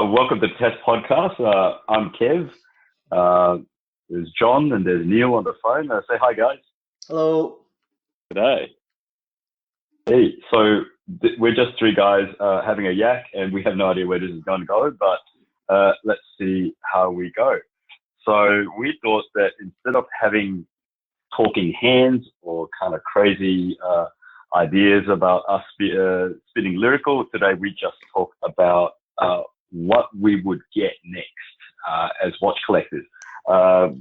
Welcome to Test Podcast. I'm Kev. There's John and there's Neil on the phone. Say hi, guys. Hello. Today. Hey, so we're just three guys having a yak, and we have no idea where this is going to go, but let's see how we go. So we thought that instead of having talking hands or kind of crazy ideas about us spitting lyrical, today we just talk about what we would get next as watch collectors.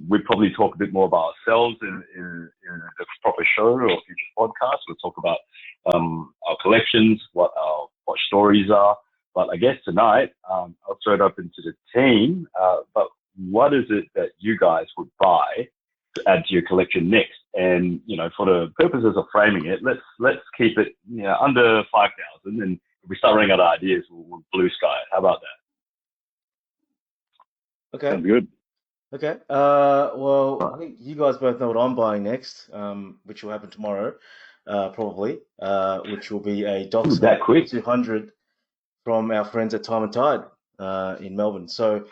We'd probably talk a bit more about ourselves in the proper show or future podcast. We'll talk about our collections, what our watch stories are. But I guess tonight, I'll throw it open to the team. But what is it that you guys would buy to add to your collection next? And, you know, for the purposes of framing it, let's keep it under 5,000. And if we start running out of ideas, we'll blue sky it. How about that? Okay. Sounds good. Okay. Well, I think you guys both know what I'm buying next, which will happen tomorrow, probably, which will be a Doxa That quick? 200 from our friends at Time and Tide in Melbourne. So,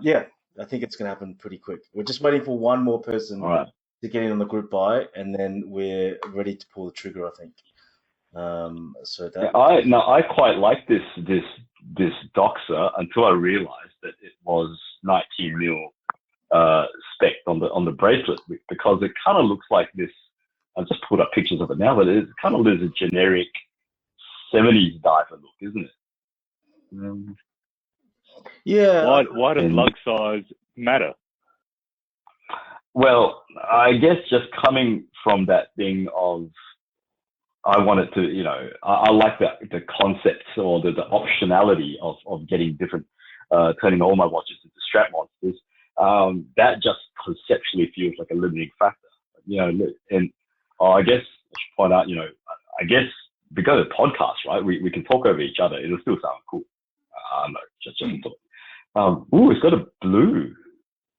yeah, I think it's going to happen pretty quick. We're just waiting for one more person All right. to get in on the group buy, and then we're ready to pull the trigger, I think. So that I quite like this Doxa until I realized that it was 19 mil spec on the bracelet, because it kind of looks like this. I just pulled up pictures of it now, but it kind of is a generic 70s diver look, isn't it? yeah. Why does lug size matter? Well, I guess just coming from that thing of, I wanted to, I like the concept or the optionality of getting different, turning all my watches into strap monsters. That just conceptually feels like a limiting factor, and I guess I should point out, I guess because of podcast, right, we can talk over each other. It'll still sound cool. No, just talk. It's got a blue.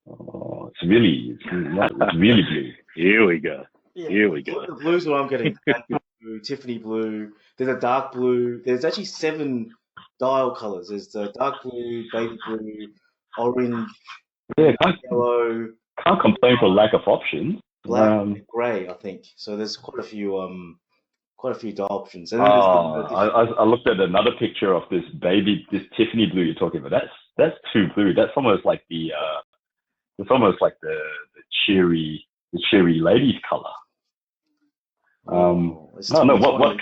Oh, it's really blue. Here we go. Yeah. Here we go. The blue's what I'm getting. Blue, Tiffany blue. There's a dark blue. There's actually 7 dial colors. There's the dark blue, baby blue, orange, Yeah, yellow. can't complain for lack of options. Black, and grey, I think. So there's quite a few dial options. And then I looked at another picture of this Tiffany blue you're talking about. That's too blue. That's almost like the cheery ladies color. What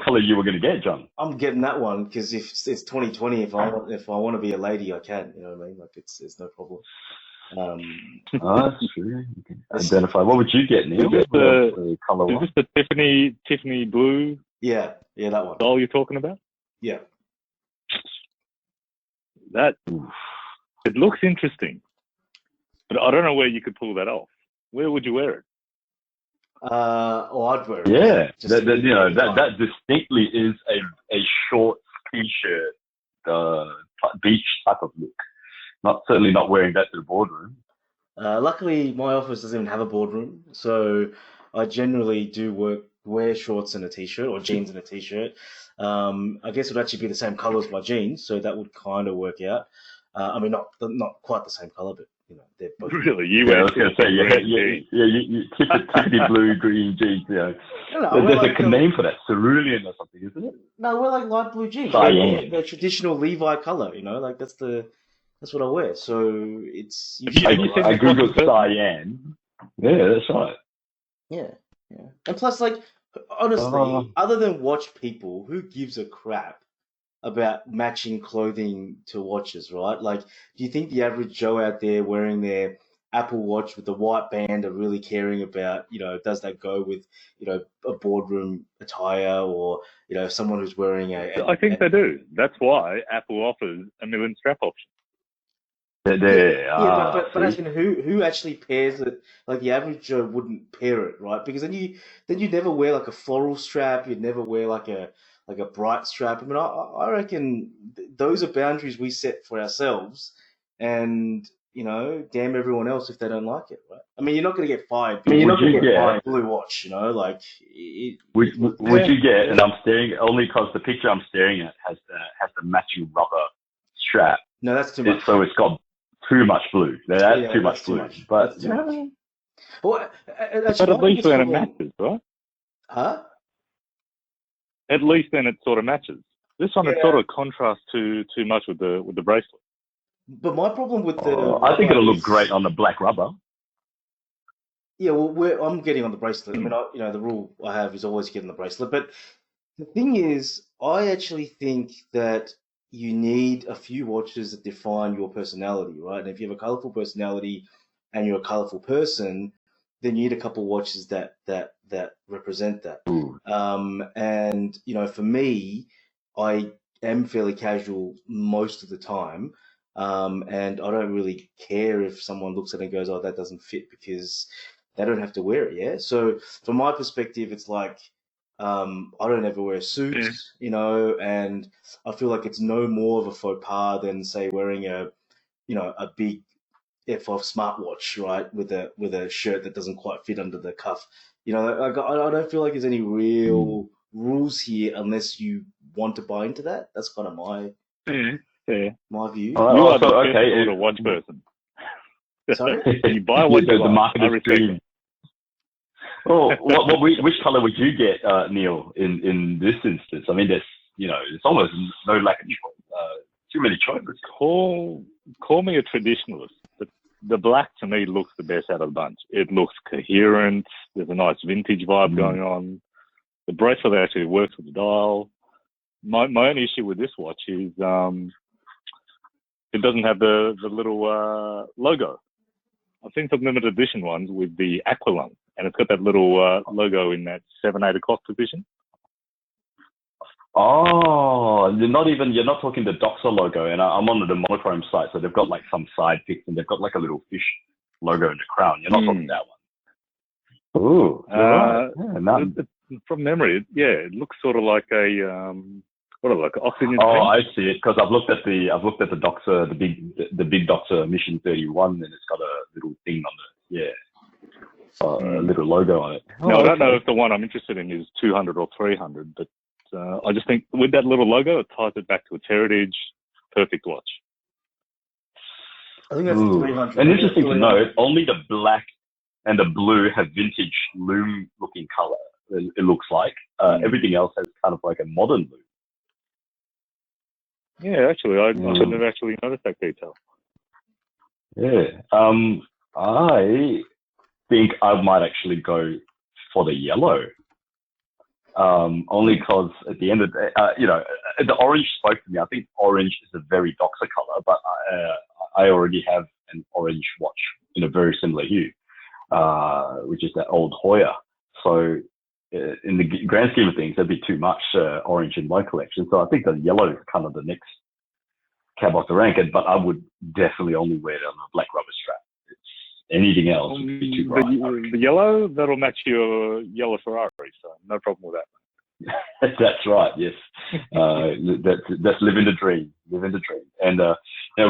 color you were going to get, John? I'm getting that one because if it's 2020, if I want to be a lady, I can. You know what I mean? Like it's no problem. That's true. You can identify. What would you get, Neil? Is the color this the Tiffany blue? Yeah, that one. Doll you're talking about? Yeah. It looks interesting, but I don't know where you could pull that off. Where would you wear it? I'd wear it. Yeah, that distinctly is a short t-shirt, beach type of look. Certainly not wearing that to the boardroom. Luckily, my office doesn't even have a boardroom, so I generally do wear shorts and a t-shirt, or jeans and a t-shirt. I guess it would actually be the same color as my jeans, so that would kind of work out. I mean, not quite the same color, but they're both. Really, I was going to say, you Tiffany blue, green jeans. No, there's like a name for that, cerulean or something, isn't it? No, we're like light blue jeans. Cyan. The traditional Levi color, like that's what I wear. So it's. I googled cyan. Yeah, that's right. Yeah. And plus, like, honestly, other than watch people, who gives a crap about matching clothing to watches, right? Like, do you think the average Joe out there wearing their Apple Watch with the white band are really caring about, does that go with, a boardroom attire or, someone who's wearing I think they do. That's why Apple offers a million strap options. But actually, who actually pairs it? Like the average Joe wouldn't pair it, right? Because then you'd never wear like a floral strap. You'd never wear like a bright strap. I mean, I reckon those are boundaries we set for ourselves, and damn everyone else if they don't like it, right? I mean, you're not going to get fired. You're not going to get fired. Blue watch, like. Would you get? And I'm staring only because the picture I'm staring at has the matching rubber strap. No, that's too much. So it's got too much blue. That's Yeah, too that's much too blue. much. But That's too much. Well, But actually, at my least biggest then it problem, matches, right? huh? At least then it sort of matches. This one, it Yeah, sort of contrasts too much with the bracelet. but my problem with the I think rubber it'll look great is, on the black rubber. yeah, well, I'm getting on the bracelet. I mean, Mm. the rule I have is always get on the bracelet. But the thing is, I actually think that you need a few watches that define your personality, right? And if you have a colorful personality and you're a colorful person, then you need a couple watches that represent that. Ooh. And for me, I am fairly casual most of the time. And I don't really care if someone looks at it and goes, "Oh, that doesn't fit," because they don't have to wear it. Yeah. So from my perspective, it's like I don't ever wear suits, and I feel like it's no more of a faux pas than say wearing a big F5 smartwatch, right, with a shirt that doesn't quite fit under the cuff. I don't feel like there's any Mm. real rules here unless you want to buy into that. That's kind of Yeah. my view. You are the So, best okay. sort of watch person. Sorry? You buy what you the like. market I is respect green. it. Oh, which color would you get, Neil, in this instance? I mean, it's almost no lack of choice. Too many choices. Call me a traditionalist, but the black to me looks the best out of the bunch. It looks coherent. There's a nice vintage vibe going on. The bracelet actually works with the dial. My only issue with this watch is it doesn't have the little logo. I've seen some limited edition ones with the Aqualung, and it's got that little logo in that 7-8 o'clock position. Oh, you're not talking the Doxa logo, and I'm on the monochrome site, so they've got like some side picks, and they've got like a little fish logo in the crown. You're not talking that one. Ooh, you're right. Yeah, from memory, it looks sort of like a like an oxygen Oh, tank. I see it because I've looked at the Doxa, the big Doxa Mission 31, and it's got a little thing on a little logo on it. No, I don't know okay. if the one I'm interested in is 200 or 300, but I just think with that little logo, it ties it back to its heritage. Perfect watch. I think that's 300. And interesting to note, only the black and the blue have vintage loom looking color. It looks like everything else has kind of like a modern loom. Yeah, actually, I never actually noticed that detail. Yeah. I think I might actually go for the yellow. Only because at the end of the day, the orange spoke to me. I think orange is a very Doxa color, but I already have an orange watch in a very similar hue, which is that old Hoya. So in the grand scheme of things, there'd be too much orange in my collection. So I think the yellow is kind of the next cab off the rank. But I would definitely only wear it on a black rubber strap. Anything else would be too bright. The yellow, that'll match your yellow Ferrari, so no problem with that. That's right. Yes, that's living the dream. Living the dream. And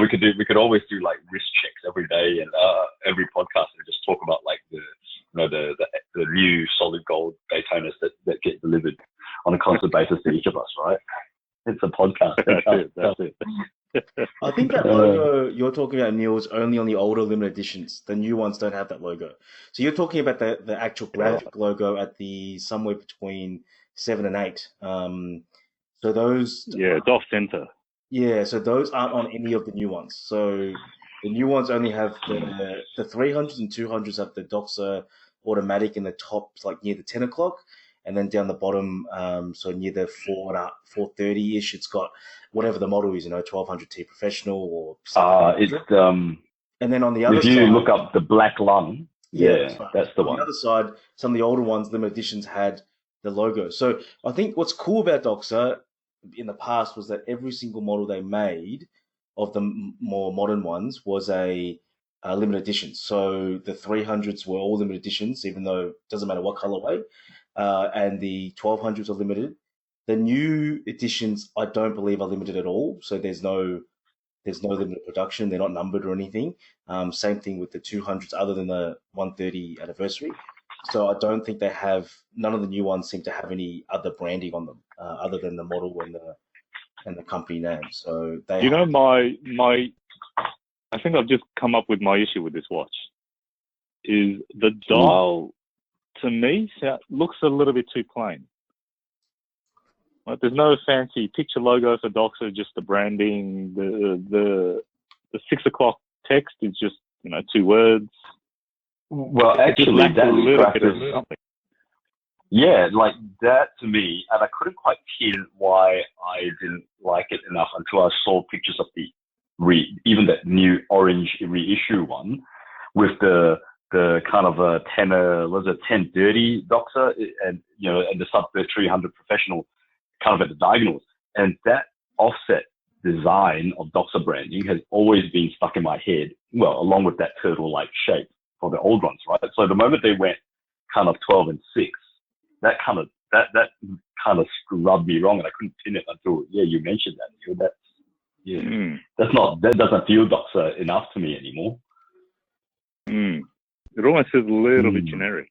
we could always do like wrist checks every day and every podcast and just talk about like the new solid gold Daytonas that get delivered on a constant basis to each of us. Right? It's a podcast. That's it. I think that logo you're talking about, Neil, is only on the older limited editions. The new ones don't have that logo. So you're talking about the actual graphic logo at the somewhere between 7 and 8. So those, it's off center. Yeah, so those aren't on any of the new ones. So the new ones only have the 300s and 200s have the Doxa automatic in the top, like near the 10 o'clock. And then down the bottom, so near the 430-ish, it's got whatever the model is, 1200T professional or something. It's and then on the other if you side, look up the black lung, that's the on one. the other side, some of the older ones, limited editions, had the logo. So I think what's cool about Doxa in the past was that every single model they made of the more modern ones was a limited edition. So the 300s were all limited editions, even though it doesn't matter what colorway. And the 1200s are limited. The new editions, I don't believe, are limited at all. So there's no limited production. They're not numbered or anything. Same thing with the 200s, other than the 130 anniversary. So I don't think they have. None of the new ones seem to have any other branding on them, other than the model and and the company name. So they. You know, my I think I've just come up with my issue with this watch. Is the dial to me looks a little bit too plain. Like, there's no fancy picture logo for Doxa, just the branding. The 6 o'clock text is just 2 words. Well, actually, a little bit of something. Yeah, like that to me, and I couldn't quite pin why I didn't like it enough until I saw pictures of the even that new orange reissue one with the kind of a 1030 Doxa, and and the sub 300 professional kind of at the diagonals, and that offset design of Doxa branding has always been stuck in my head. Well, along with that turtle-like shape for the old ones, right? So the moment they went kind of 12 and 6, that kind of rubbed me wrong, and I couldn't pin it until you mentioned that. That doesn't feel Doxa enough to me anymore. It almost feels a little bit generic.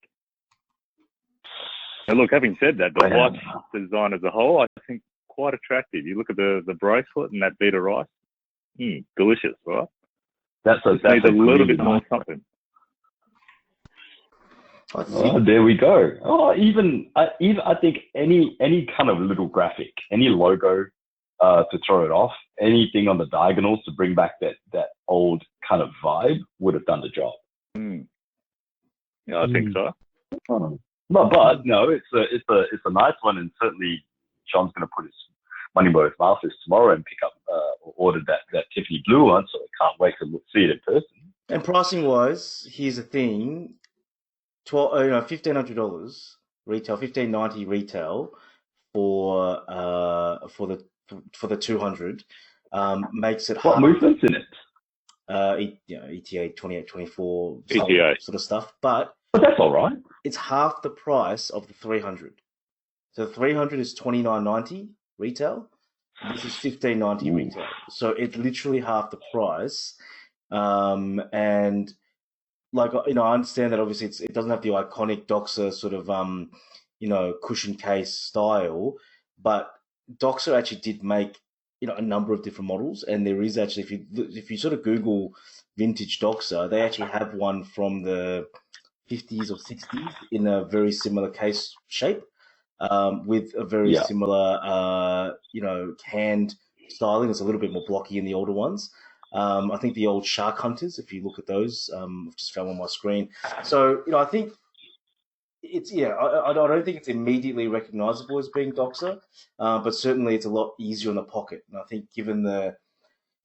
And look, having said that, the watch design as a whole, I think quite attractive. You look at the bracelet and that bead of rice. Delicious, right? That's a little bit more something. There we go. I think any kind of little graphic, any logo to throw it off, anything on the diagonals to bring back that old kind of vibe would have done the job. Yeah, I think so. But no, it's a nice one, and certainly John's going to put his money where his mouth is tomorrow and pick up or order that Tiffany blue one. So I can't wait to see it in person. And pricing wise, here's the thing: $1,500 retail, $1,590 retail for the 200 makes it. What movements in it? ETA 28, 24, ETA sort of stuff, but that's all right. It's half the price of the 300. So the 300 is $29.90 retail. This is $15.90 retail. So it's literally half the price. And like, I understand that obviously it doesn't have the iconic Doxa sort of, cushion case style, but Doxa actually did make, a number of different models. And there is actually, if you sort of Google vintage Doxa, they actually have one from the 50s or 60s in a very similar case shape, with a very similar, hand styling. It's a little bit more blocky in the older ones. I think the old Shark Hunters, if you look at those, I've just found on my screen. So, I think it's, I don't think it's immediately recognizable as being Doxa, but certainly it's a lot easier in the pocket. And I think given that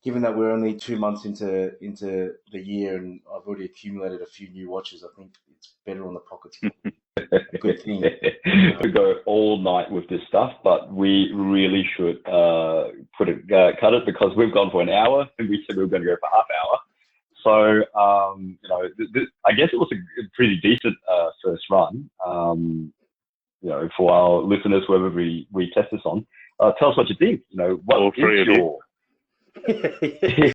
we're only 2 months into the year and I've already accumulated a few new watches, I think it's better on the pockets. A good thing. We go all night with this stuff, but we really should cut it because we've gone for an hour and we said we were going to go for half hour. So, I guess it was a pretty decent first run, for our listeners, whoever we test this on. Tell us what you think. What is your